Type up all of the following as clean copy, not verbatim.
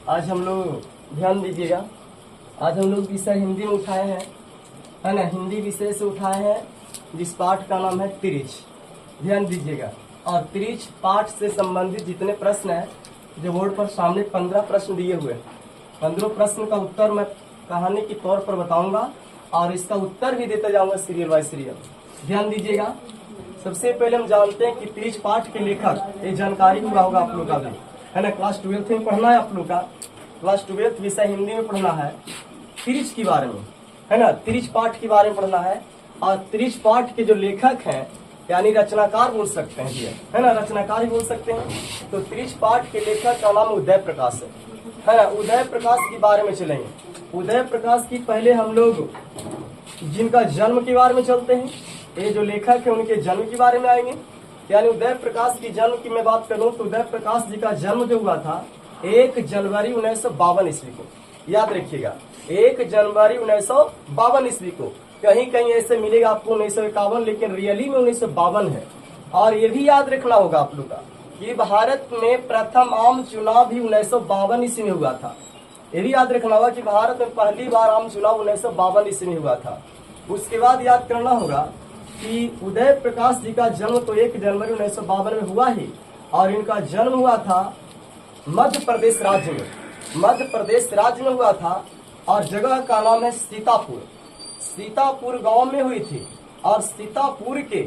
आज हम लोग ध्यान दीजिएगा। आज हम लोग विषय हिंदी में उठाए हैं, है ना। हिंदी विषय से उठाए हैं जिस पाठ का नाम है त्रिच। ध्यान दीजिएगा। और त्रिच पाठ से संबंधित जितने प्रश्न हैं, जो बोर्ड पर सामने 15 प्रश्न दिए हुए हैं, 15 प्रश्न का उत्तर मैं कहानी के तौर पर बताऊंगा और इसका उत्तर भी देता जाऊंगा सीरियल बाय सीरियल। ध्यान दीजिएगा। सबसे पहले हम जानते हैं कि त्रिच पाठ के लेखक, ये जानकारी हुआ होगा आप लोग का भी, है ना। क्लास 12th में पढ़ना है आप लोग का, क्लास 12th विषय हिंदी में पढ़ना है त्रिच के बारे में, है ना। त्रिच पाठ के बारे में पढ़ना है। और त्रिच पाठ के जो लेखक हैं, यानी रचनाकार बोल सकते हैं, है ना, रचनाकार ही बोल सकते हैं। तो त्रिच पाठ के लेखक का नाम उदय प्रकाश है ना। उदय प्रकाश के बारे में चलेंगे। उदय प्रकाश की पहले हम लोग जिनका जन्म के बारे में चलते हैं, ये जो लेखक है उनके जन्म के बारे में आएंगे। यानी उदय प्रकाश की जन्म की मैं बात करूं तो उदय प्रकाश जी का जन्म जो हुआ था 1 जनवरी 1952 ईस्वी को। याद रखिएगा, 1 जनवरी 1952 ईस्वी को। कहीं कहीं ऐसे मिलेगा आपको 1951, लेकिन रियली में 1952 है। और ये भी याद रखना होगा आप लोग का कि भारत में प्रथम आम चुनाव भी 1952 ईस्वी में हुआ था। ये भी याद रखना होगा कि भारत में पहली बार आम चुनाव 1952 ईस्वी में हुआ था। उसके बाद याद करना होगा कि उदय प्रकाश जी का जन्म तो 1 जनवरी 1952 में हुआ ही, और इनका जन्म हुआ था मध्य प्रदेश राज्य में। मध्य प्रदेश राज्य में हुआ था और जगह का नाम है सीतापुर। सीतापुर गांव में हुई थी। और सीतापुर के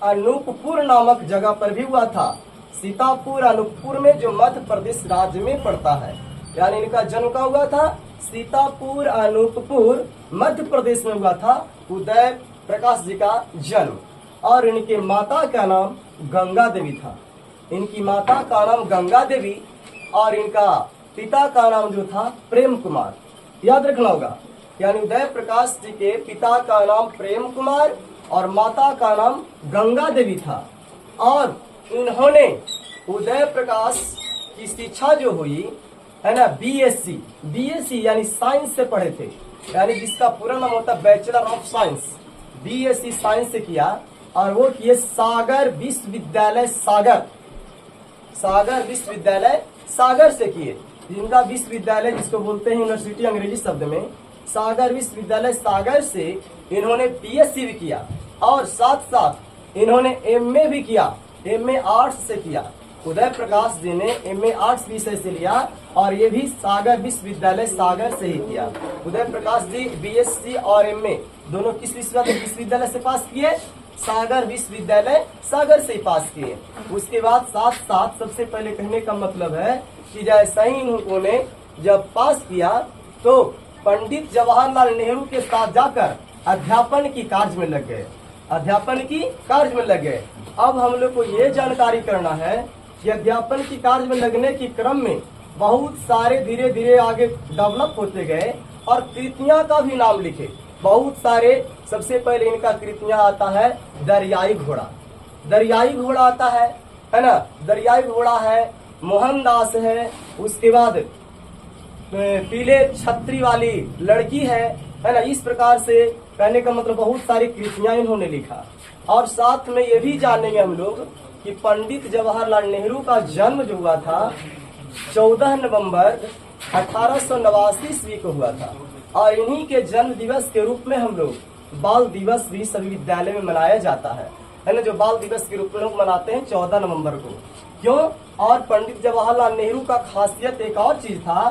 अनूपपुर नामक जगह पर भी हुआ था। सीतापुर अनूपपुर में जो मध्य प्रदेश राज्य में पड़ता है, यानी इनका जन्म कहाँ हुआ था? सीतापुर अनूपपुर मध्य प्रदेश में हुआ था उदय प्रकाश जी का जन्म। और इनके माता का नाम गंगा देवी था। इनकी माता का नाम गंगा देवी और इनका पिता का नाम जो था प्रेम कुमार। याद रखना होगा। यानी उदय प्रकाश जी के पिता का नाम प्रेम कुमार और माता का नाम गंगा देवी था। और इन्होंने उदय प्रकाश की शिक्षा जो हुई है ना, बीएससी यानी साइंस से पढ़े थे, यानी जिसका पूरा नाम होता है bachelor of science. BSc science से किया और वो किए सागर विश्वविद्यालय सागर से किए। जिनका विश्वविद्यालय जिसको बोलते हैं यूनिवर्सिटी अंग्रेजी शब्द में, सागर विश्वविद्यालय सागर से इन्होंने बीएससी भी किया। और साथ साथ इन्होंने एमए भी किया, एमए आर्ट्स से किया। उदय प्रकाश जी ने एमए आर्ट्स विषय से लिया और ये भी सागर विश्वविद्यालय सागर से ही किया। उदय प्रकाश जी बीएससी और एमए दोनों किस विश्वविद्यालय से पास किए? सागर विश्वविद्यालय सागर से ही पास किए। उसके बाद साथ साथ सबसे पहले कहने का मतलब है कि जैसा ही इन्होंने जब पास किया तो पंडित जवाहरलाल नेहरू के साथ जाकर अध्यापन की कार्य में लग गए। अब हम लोग को ये जानकारी करना है कि अध्यापन की कार्य में लगने के क्रम में बहुत सारे धीरे धीरे आगे डेवलप होते गए और कृतियां का भी नाम लिखे बहुत सारे। सबसे पहले इनका कृतियां आता है दरियाई घोड़ा आता है ना। दरियाई घोड़ा है, मोहनदास है, उसके बाद पीले छतरी वाली लड़की है ना। इस प्रकार से कहने का मतलब बहुत सारी कृतियां इन्होंने लिखा। और साथ में ये भी जानेंगे हम लोग कि पंडित जवाहरलाल नेहरू का जन्म जो हुआ था 14 नवंबर 1889 ईस्वी को हुआ था। और इन्हीं के जन्म दिवस के रूप में हम लोग बाल दिवस भी सभी विद्यालय में मनाया जाता है ना। जो बाल दिवस के रूप में लोग मनाते हैं 14 नवंबर को। क्यों? और पंडित जवाहरलाल नेहरू का खासियत एक और चीज था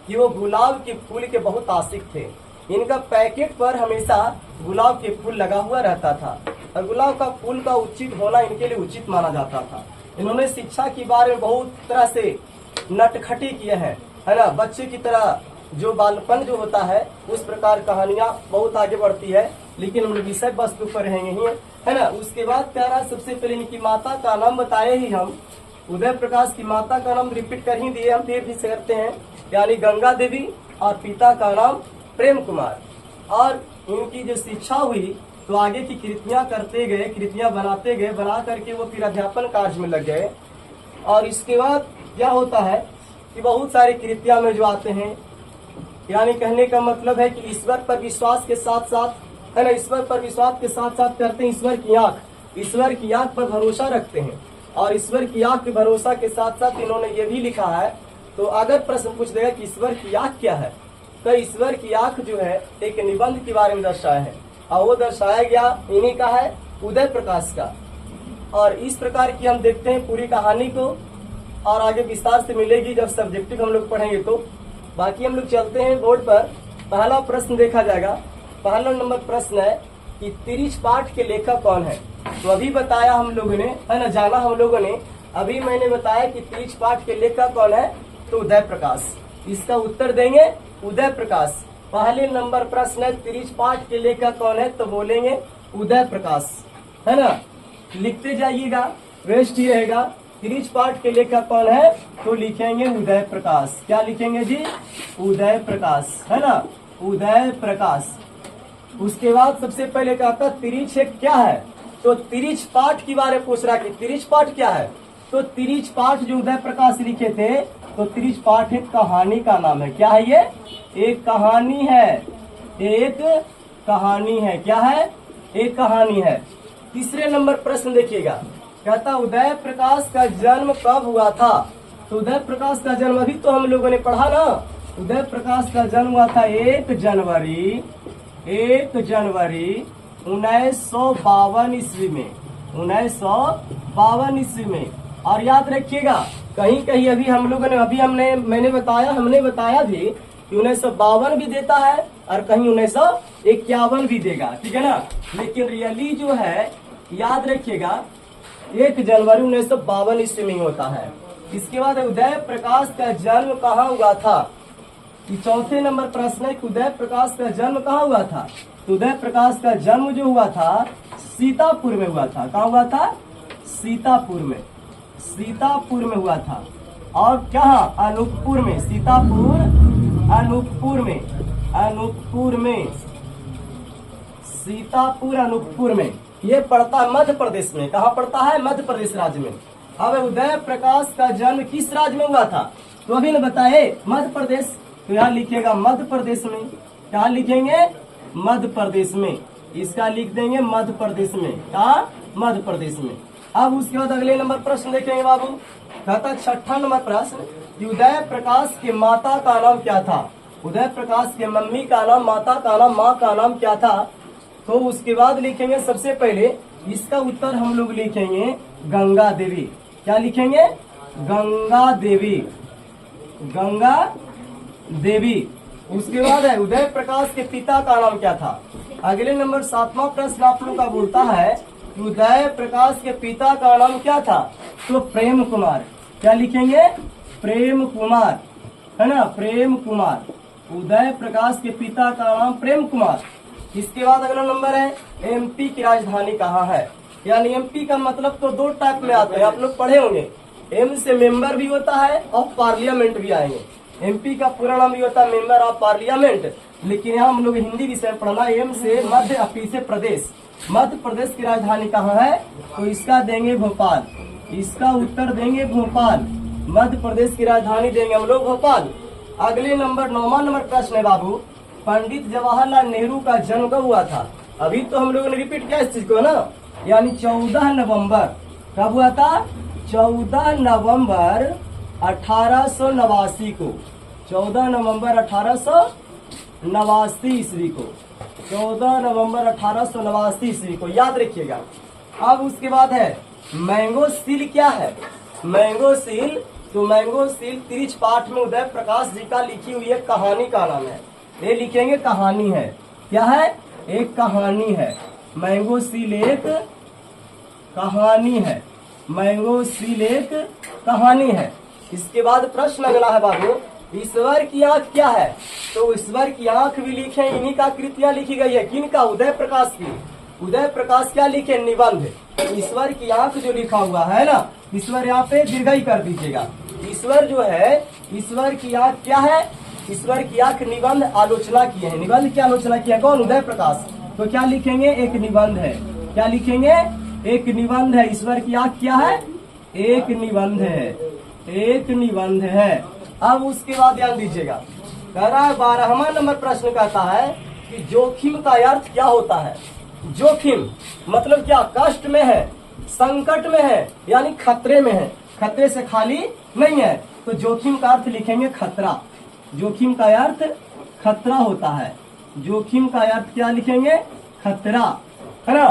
कि वो गुलाब के फूल के बहुत आशिक थे। इनका पैकेट पर हमेशा गुलाब के फूल लगा हुआ रहता था और गुलाब का फूल का उचित होना इनके लिए उचित माना जाता था। इन्होंने शिक्षा के बारे में बहुत तरह से नटखटी किए हैं, है ना। बच्चे की तरह जो बालपन जो होता है उस प्रकार कहानियां बहुत आगे बढ़ती है, लेकिन हम लोग विषय वस्तु पर रहेंगे ही, है ना। उसके बाद क्या रहा, सबसे पहले इनकी माता का नाम बताए ही हम। उदय प्रकाश की माता का नाम रिपीट कर ही दिए हम, फिर भी करते हैं, यानी गंगा देवी और पिता का नाम प्रेम कुमार। और इनकी जो शिक्षा हुई तो आगे की कृतियां करते गए, कृतियां बनाते गए, बना करके वो फिर अध्यापन कार्य में लग गए। और इसके बाद क्या होता है कि बहुत सारी कृतियां में जो आते हैं, यानी कहने का मतलब है कि ईश्वर पर विश्वास के साथ साथ, है ना, ईश्वर पर विश्वास के साथ साथ करते हैं ईश्वर की आंख पर भरोसा रखते हैं। और ईश्वर की आंख के भरोसा के साथ साथ इन्होंने ये भी लिखा है तो अगर प्रश्न पूछ देगा कि ईश्वर की आंख क्या है, तो ईश्वर की आंख जो है एक निबंध के बारे में दर्शाया है, और वो दर्शाया गया इन्हीं का है, उदय प्रकाश का। और इस प्रकार की हम देखते हैं पूरी कहानी को, और आगे विस्तार से मिलेगी जब सब्जेक्टिव हम लोग पढ़ेंगे तो। बाकी हम लोग चलते हैं बोर्ड पर। पहला प्रश्न देखा जाएगा। पहला नंबर प्रश्न है कि तिरिच पाठ के लेखक कौन है। तो अभी बताया हम लोगों ने, है ना, जाना हम लोगों ने, अभी मैंने बताया कि तिरिच पाठ के लेखक कौन है, तो उदय प्रकाश। इसका उत्तर देंगे उदय प्रकाश। पहले नंबर प्रश्न है तिरिच पाठ के लेखक कौन है, तो बोलेंगे उदय प्रकाश, है ना। लिखते जाइएगा, रेस्ट ही रहेगा। तिरिच पाठ के लेखक कौन है, तो लिखेंगे उदय प्रकाश। क्या लिखेंगे जी, उदय प्रकाश, है ना, उदय प्रकाश। उसके बाद सबसे पहले कहता तिरिच एक क्या है, तो तिरिच पाठ के बारे में पूछ रहा कि तिरिच पाठ क्या है। तो तिरिच पाठ जो उदय प्रकाश लिखे थे, तो तिरिच पाठ एक कहानी का नाम है। क्या है ये, एक कहानी है, एक कहानी है। क्या है, एक कहानी है। तीसरे नंबर प्रश्न देखिएगा, कहता उदय प्रकाश का जन्म कब हुआ था। तो उदय प्रकाश का जन्म अभी तो हम लोगों ने पढ़ा ना, उदय प्रकाश का जन्म हुआ था 1 जनवरी 1952 ईस्वी में, 1952 ईस्वी में। और याद रखिएगा कहीं कहीं अभी हम लोगों ने मैंने बताया भी कि 1952 भी देता है और कहीं 1951 भी देगा, ठीक है ना। लेकिन रियली जो है याद रखिएगा 1 जनवरी 1952 ईस्वी में होता है। इसके बाद उदय प्रकाश का जन्म कहाँ हुआ था। चौथे नंबर प्रश्न है कि उदय प्रकाश का जन्म कहाँ हुआ था। तो उदय प्रकाश का जन्म जो हुआ था सीतापुर में हुआ था। कहाँ हुआ था, सीतापुर में, सीतापुर में हुआ था। और क्या, अनूपपुर में, सीतापुर अनूपपुर में, अनूपपुर में, सीतापुर अनूपपुर में। ये पड़ता है मध्य प्रदेश में। कहाँ पड़ता है, मध्य प्रदेश राज्य में। अब उदय प्रकाश का जन्म किस राज्य में हुआ था, तो अभी ने बताए मध्य प्रदेश। तो यहाँ लिखिएगा मध्य प्रदेश में। क्या लिखेंगे, मध्य प्रदेश में। इसका लिख देंगे मध्य प्रदेश में। कहाँ, मध्य प्रदेश में। अब उसके बाद अगले नंबर प्रश्न देखेंगे बाबू। कहता छठा नंबर प्रश्न कि उदय प्रकाश के माता का नाम क्या था। उदय प्रकाश के मम्मी का नाम, माता का नाम, माँ का नाम क्या था। तो उसके बाद लिखेंगे सबसे पहले इसका उत्तर हम लोग लिखेंगे गंगा देवी। क्या लिखेंगे, गंगा देवी, गंगा देवी। उसके बाद है उदय प्रकाश के पिता का नाम क्या था। अगले नंबर 7वां प्रश्न आप लोग का बोलता है कि उदय प्रकाश के पिता का नाम क्या था, तो प्रेम कुमार। क्या लिखेंगे, प्रेम कुमार, है ना, प्रेम कुमार। उदय प्रकाश के पिता का नाम प्रेम कुमार। इसके बाद अगला नंबर है एमपी की राजधानी कहाँ है। यानी एमपी का मतलब तो 2 टाइप में आते हैं, आप लोग पढ़े होंगे। एम से मेंबर भी होता है और पार्लियामेंट भी आएंगे। एमपी का पूरा नाम भी होता है मेंबर ऑफ पार्लियामेंट, लेकिन यहाँ हम लोग हिंदी विषय पढ़ना। एम से मध्य, अपी से प्रदेश। मध्य प्रदेश की राजधानी कहाँ है, तो इसका देंगे भोपाल। इसका उत्तर देंगे भोपाल। मध्य प्रदेश की राजधानी देंगे हम लोग भोपाल। अगले नंबर 9वां नंबर प्रश्न है बाबू, पंडित जवाहरलाल नेहरू का जन्म कब हुआ था। अभी तो हम लोगों ने रिपीट किया इस चीज को ना, यानी 14 नवंबर। कब हुआ था, 14 नवंबर 1889 को। 14 नवंबर 1889 ईस्वी को, 14 नवंबर 1889 ईस्वी को, याद रखिएगा। अब उसके बाद है मैंगो सील। क्या है मैंगो सील, तो मैंगो सील तिरिच पाठ में उदय प्रकाश जी का लिखी हुई एक कहानी का नाम है। ये लिखेंगे कहानी है। क्या है, एक कहानी है। मैंगो सील एक कहानी है। मैंगो सील एक कहानी है। इसके बाद प्रश्न अगला है बाबू, ईश्वर की आंख क्या है। तो ईश्वर की आंख भी लिखे, इन्हीं का कृतियां लिखी गई है। किनका, उदय प्रकाश की। उदय प्रकाश क्या लिखे, निबंध। ईश्वर की आंख जो लिखा हुआ है ना, ईश्वर यहाँ पे दीर्घई कर दीजिएगा। ईश्वर जो है, ईश्वर की आंख क्या है, ईश्वर की आंख निबंध आलोचना की है। निबंध की आलोचना की है कौन, उदय प्रकाश। तो क्या लिखेंगे, एक निबंध है। क्या लिखेंगे, एक निबंध है। ईश्वर की आंख क्या है, एक निबंध है, एक निबंध है। अब उसके बाद ध्यान दीजिएगा, कह रहा है 12वां नंबर प्रश्न कहता है कि जोखिम का अर्थ क्या होता है। जोखिम मतलब क्या, कष्ट में है, संकट में है, यानी खतरे में है, खतरे से खाली नहीं है। तो जोखिम का अर्थ लिखेंगे खतरा। जोखिम का अर्थ खतरा होता है। जोखिम का अर्थ क्या लिखेंगे? खतरा, है ना।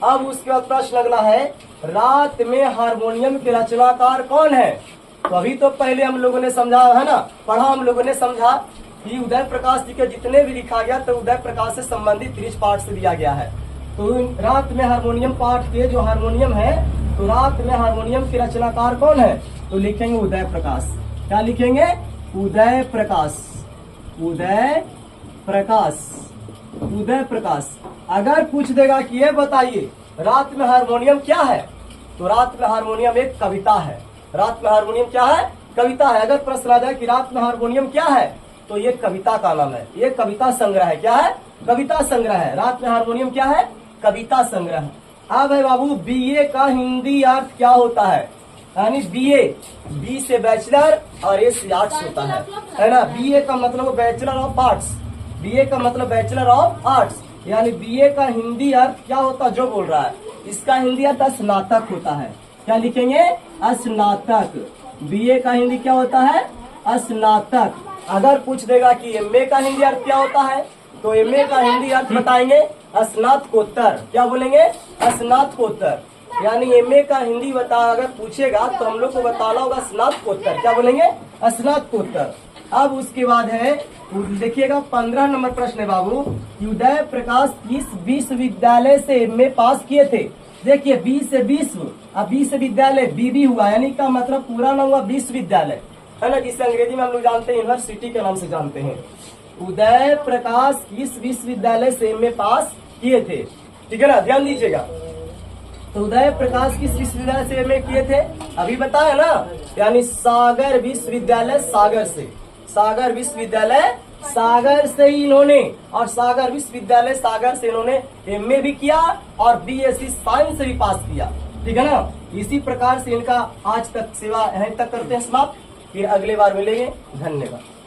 अब उसके बाद प्रश्न अगला है, रात में हारमोनियम के रचनाकार कौन है? तो अभी तो पहले हम लोगों ने समझा है ना, पढ़ा हम लोगों ने समझा कि उदय प्रकाश जी के जितने भी लिखा गया तो उदय प्रकाश से संबंधित 30 पाठ से दिया गया है। तो रात में हारमोनियम पाठ के जो हारमोनियम है, तो रात में हारमोनियम के रचनाकार कौन है? तो लिखेंगे उदय प्रकाश। क्या लिखेंगे? उदय प्रकाश। उदय प्रकाश। उदय प्रकाश। अगर पूछ देगा कि ये बताइए रात में हारमोनियम क्या है, तो रात में हारमोनियम एक कविता है। रात में हारमोनियम क्या है? कविता है। अगर प्रश्न आ जाए कि रात में हारमोनियम क्या है, तो ये कविता का नाम है। ये कविता संग्रह है। क्या है? कविता संग्रह है। रात में हारमोनियम क्या है? कविता संग्रह। अब है बाबू, बीए का हिंदी अर्थ क्या होता है? यानी बीए, बी से बैचलर और ए से आर्ट्स होता है ना। बीए का मतलब बैचलर ऑफ आर्ट्स। बीए का मतलब बैचलर ऑफ आर्ट्स, यानी बीए का हिंदी अर्थ क्या होता है? जो बोल रहा है इसका हिंदी अर्थ स्नातक होता है। क्या लिखेंगे? स्नातक। बीए का हिंदी क्या होता है? स्नातक। अगर पूछ देगा कि एमए का हिंदी अर्थ क्या होता है, तो एमए का हिंदी अर्थ बताएंगे स्नातकोत्तर। क्या बोलेंगे? स्नातकोत्तर। यानी एमए का हिंदी बता अगर पूछेगा तो हम लोग को बताना होगा स्नातकोत्तर। क्या बोलेंगे? स्नातकोत्तर। अब उसके बाद है, देखिएगा 15 नंबर प्रश्न है बाबू, उदय प्रकाश किस विश्वविद्यालय से एमए पास किए थे? देखिए, बी से विश्व, अब बी से विद्यालय, बीबी हुआ, यानी का मतलब पूरा नाम हुआ विश्वविद्यालय, है ना, जिसे अंग्रेजी में हम लोग जानते हैं यूनिवर्सिटी के नाम से जानते हैं। उदय प्रकाश किस विश्वविद्यालय से एमए पास किए थे? ठीक है ना, ध्यान दीजिएगा। तो उदय प्रकाश किस विश्वविद्यालय से एमए किए थे? अभी बताया ना, यानी सागर विश्वविद्यालय सागर से। सागर विश्वविद्यालय सागर से ही इन्होंने, और सागर विश्वविद्यालय सागर से इन्होंने एमए भी किया और बीएससी साइंस से भी पास किया। ठीक है ना। इसी प्रकार से इनका आज तक सेवा यहीं तक करते हैं समाप्त। फिर अगले बार मिलेंगे। धन्यवाद।